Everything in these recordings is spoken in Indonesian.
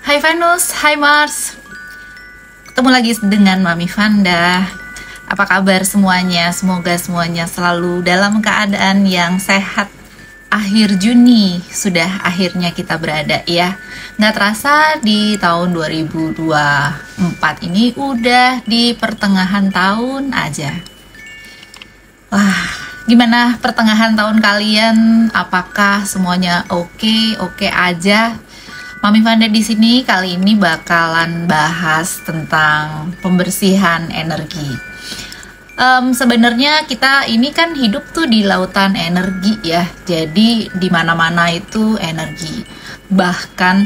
Hai Venus, hai Mars. Ketemu lagi dengan Mami Vanda. Apa kabar semuanya? Semoga semuanya selalu dalam keadaan yang sehat. Akhir Juni, sudah akhirnya kita berada ya. Nggak terasa di tahun 2024 ini udah di pertengahan tahun aja. Wah, gimana pertengahan tahun kalian? Apakah semuanya oke aja? Mami Vanda di sini kali ini bakalan bahas tentang pembersihan energi. Sebenarnya kita ini kan hidup tuh di lautan energi ya. Jadi di mana-mana itu energi. Bahkan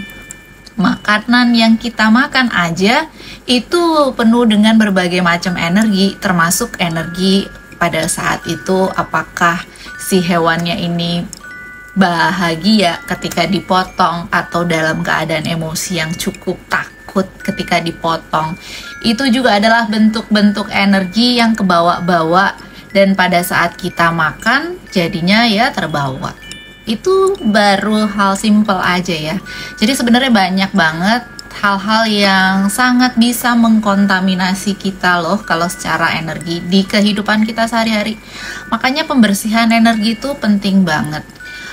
makanan yang kita makan aja itu penuh dengan berbagai macam energi, termasuk energi pada saat itu apakah si hewannya ini bahagia ketika dipotong atau dalam keadaan emosi yang cukup takut ketika dipotong. Itu juga adalah bentuk-bentuk energi yang kebawa-bawa, dan pada saat kita makan jadinya ya terbawa. Itu baru hal simple aja ya. Jadi sebenarnya banyak banget hal-hal yang sangat bisa mengkontaminasi kita loh kalau secara energi di kehidupan kita sehari-hari. Makanya pembersihan energi itu penting banget.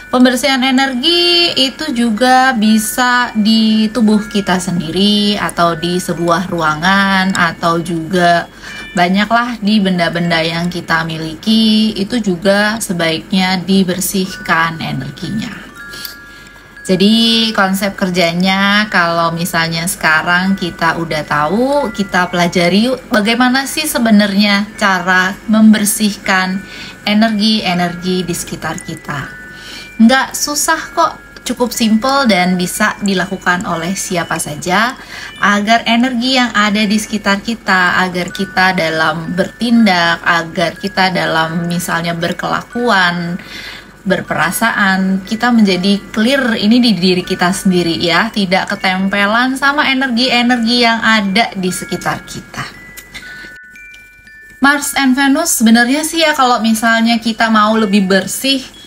Pembersihan energi itu juga bisa di tubuh kita sendiri atau di sebuah ruangan atau juga banyaklah di benda-benda yang kita miliki, itu juga sebaiknya dibersihkan energinya. Jadi konsep kerjanya kalau misalnya sekarang kita udah tahu, kita pelajari yuk bagaimana sih sebenarnya cara membersihkan energi-energi di sekitar kita. Nggak susah kok, cukup simple dan bisa dilakukan oleh siapa saja agar energi yang ada di sekitar kita, agar kita dalam bertindak, agar kita dalam misalnya berkelakuan, berperasaan, kita menjadi clear ini di diri kita sendiri ya, tidak ketempelan sama energi-energi yang ada di sekitar kita. Mars and Venus sebenarnya sih ya, kalau misalnya kita mau lebih bersih,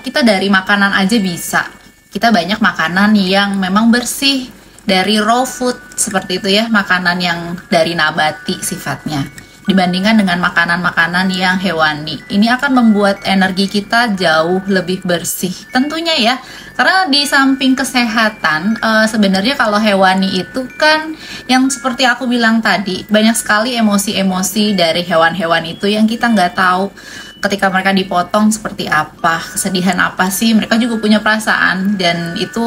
kita dari makanan aja bisa. Kita banyak makanan yang memang bersih, dari raw food seperti itu ya, makanan yang dari nabati sifatnya, dibandingkan dengan makanan-makanan yang hewani. Ini akan membuat energi kita jauh lebih bersih tentunya ya, karena di samping kesehatan, sebenarnya kalau hewani itu kan yang seperti aku bilang tadi, banyak sekali emosi-emosi dari hewan-hewan itu yang kita nggak tahu ketika mereka dipotong seperti apa, kesedihan apa sih, mereka juga punya perasaan, dan itu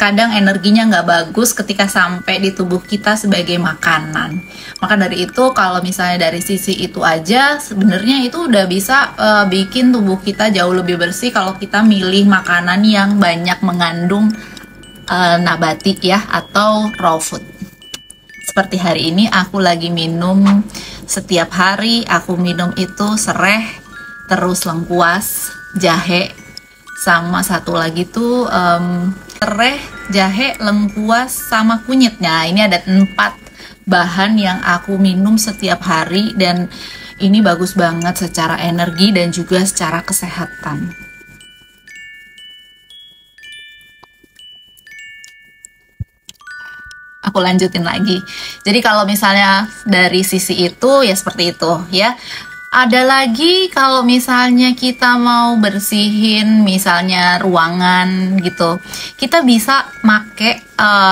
kadang energinya nggak bagus ketika sampai di tubuh kita sebagai makanan. Maka dari itu kalau misalnya dari sisi itu aja, sebenarnya itu udah bisa bikin tubuh kita jauh lebih bersih kalau kita milih makanan yang banyak mengandung nabati ya, atau raw food. Seperti hari ini aku lagi minum, setiap hari aku minum itu sereh, terus lengkuas, jahe, sama satu lagi tuh sereh, jahe, lengkuas, sama kunyit. Nah, ini ada 4 bahan yang aku minum setiap hari, dan ini bagus banget secara energi dan juga secara kesehatan. Aku lanjutin lagi. Jadi kalau misalnya dari sisi itu ya seperti itu ya. Ada lagi kalau misalnya kita mau bersihin misalnya ruangan gitu, kita bisa make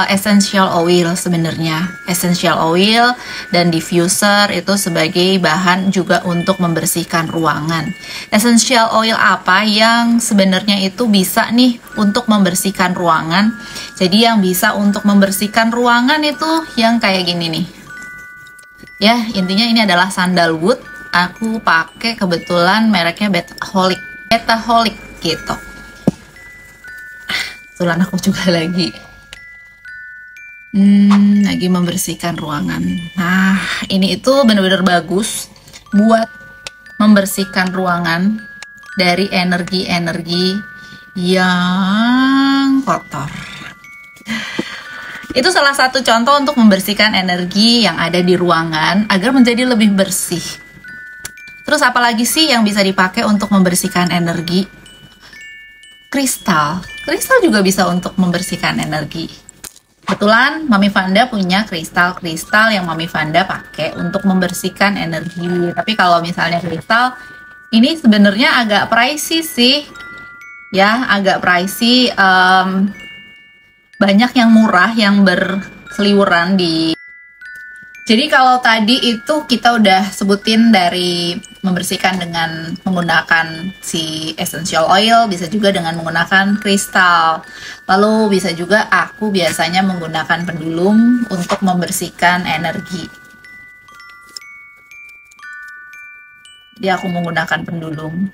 essential oil sebenarnya. Essential oil dan diffuser itu sebagai bahan juga untuk membersihkan ruangan. Essential oil apa yang sebenarnya itu bisa nih untuk membersihkan ruangan? Jadi yang bisa untuk membersihkan ruangan itu yang kayak gini nih. Ya, intinya ini adalah sandalwood. Aku pakai kebetulan mereknya Betaholic gitu. Kebetulan aku juga lagi membersihkan ruangan. Nah, ini itu benar-benar bagus buat membersihkan ruangan dari energi-energi yang kotor. Itu salah satu contoh untuk membersihkan energi yang ada di ruangan agar menjadi lebih bersih. Terus apalagi sih yang bisa dipakai untuk membersihkan energi? Kristal juga bisa untuk membersihkan energi. Kebetulan Mami Vanda punya kristal-kristal yang Mami Vanda pakai untuk membersihkan energi. Tapi kalau misalnya kristal, ini sebenarnya agak pricey sih. Ya, agak pricey. Banyak yang murah yang berseliweran di. Jadi kalau tadi itu kita udah sebutin dari membersihkan dengan menggunakan si essential oil, bisa juga dengan menggunakan kristal. Lalu bisa juga aku biasanya menggunakan pendulum untuk membersihkan energi. Jadi aku menggunakan pendulum.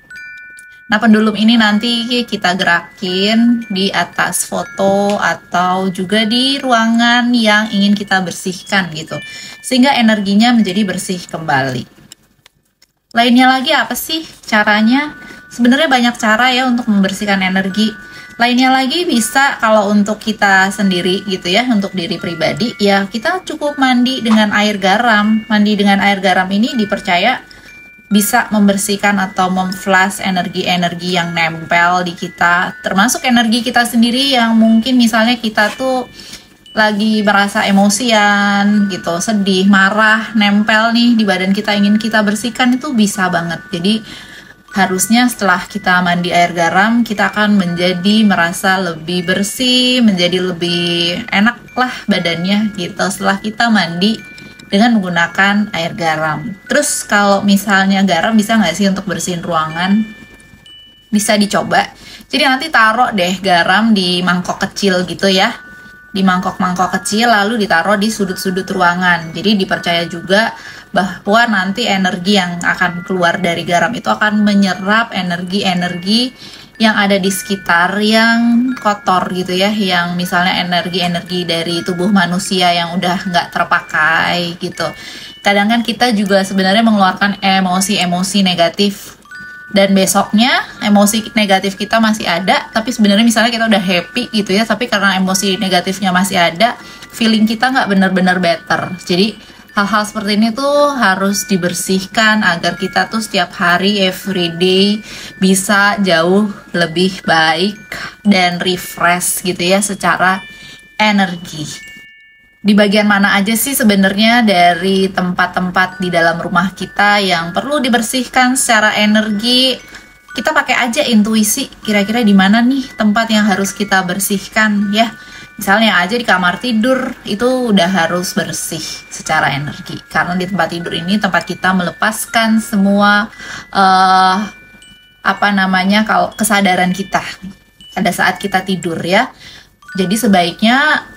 Nah, pendulum ini nanti kita gerakin di atas foto atau juga di ruangan yang ingin kita bersihkan gitu. Sehingga energinya menjadi bersih kembali. Lainnya lagi apa sih caranya? Sebenarnya banyak cara ya untuk membersihkan energi. Lainnya lagi bisa kalau untuk kita sendiri gitu ya, untuk diri pribadi, ya kita cukup mandi dengan air garam. Mandi dengan air garam ini dipercaya bisa membersihkan atau memflash energi-energi yang nempel di kita, termasuk energi kita sendiri yang mungkin misalnya kita tuh lagi merasa emosian gitu, sedih, marah, nempel nih di badan kita, ingin kita bersihkan, itu bisa banget. Jadi harusnya setelah kita mandi air garam, kita akan menjadi merasa lebih bersih, menjadi lebih enak lah badannya gitu setelah kita mandi dengan menggunakan air garam. Terus kalau misalnya garam bisa nggak sih untuk bersihin ruangan? Bisa dicoba. Jadi nanti taruh deh garam di mangkok kecil gitu ya. Di mangkok-mangkok kecil lalu ditaruh di sudut-sudut ruangan. Jadi dipercaya juga bahwa nanti energi yang akan keluar dari garam itu akan menyerap energi-energi yang ada di sekitar yang kotor gitu ya, yang misalnya energi-energi dari tubuh manusia yang udah nggak terpakai gitu. Kadang kan kita juga sebenarnya mengeluarkan emosi-emosi negatif, dan besoknya emosi negatif kita masih ada, tapi sebenarnya misalnya kita udah happy gitu ya, tapi karena emosi negatifnya masih ada, feeling kita nggak benar-benar better. Jadi hal-hal seperti ini tuh harus dibersihkan agar kita tuh setiap hari, everyday bisa jauh lebih baik dan refresh gitu ya secara energi. Di bagian mana aja sih sebenarnya dari tempat-tempat di dalam rumah kita yang perlu dibersihkan secara energi? Kita pakai aja intuisi, kira-kira di mana nih tempat yang harus kita bersihkan ya. Misalnya aja di kamar tidur itu udah harus bersih secara energi, karena di tempat tidur ini tempat kita melepaskan semua kalau kesadaran kita pada saat kita tidur ya. Jadi sebaiknya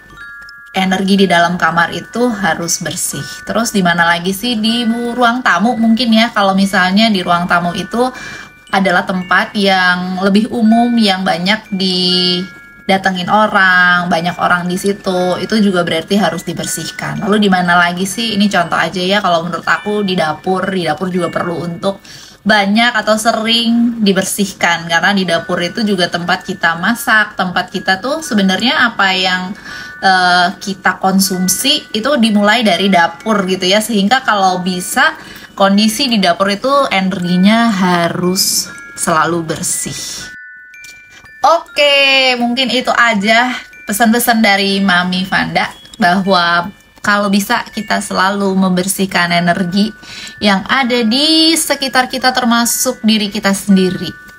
energi di dalam kamar itu harus bersih. Terus di mana lagi sih? Di ruang tamu mungkin ya, kalau misalnya di ruang tamu itu adalah tempat yang lebih umum, yang banyak didatengin orang, banyak orang di situ, itu juga berarti harus dibersihkan. Lalu di mana lagi sih? Ini contoh aja ya, kalau menurut aku di dapur juga perlu untuk banyak atau sering dibersihkan, karena di dapur itu juga tempat kita masak, tempat kita tuh sebenarnya apa yang kita konsumsi itu dimulai dari dapur gitu ya, sehingga kalau bisa kondisi di dapur itu energinya harus selalu bersih. Oke, mungkin itu aja pesan-pesan dari Mami Vanda, bahwa kalau bisa kita selalu membersihkan energi yang ada di sekitar kita, termasuk diri kita sendiri.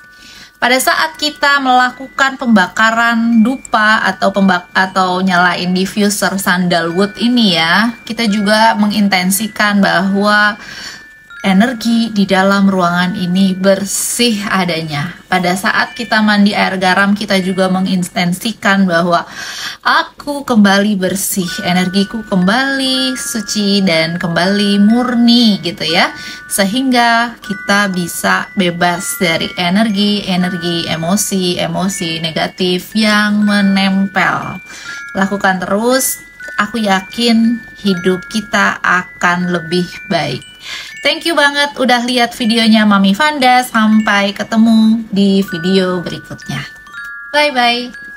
Pada saat kita melakukan pembakaran dupa atau nyalain diffuser sandalwood ini ya, kita juga mengintensikan bahwa energi di dalam ruangan ini bersih adanya. Pada saat kita mandi air garam, kita juga mengintensikan bahwa aku kembali bersih, energiku kembali suci dan kembali murni gitu ya. Sehingga kita bisa bebas dari energi, emosi negatif yang menempel. Lakukan terus, aku yakin hidup kita akan lebih baik. Thank you banget udah lihat videonya Mami Vanda. Sampai ketemu di video berikutnya. Bye-bye.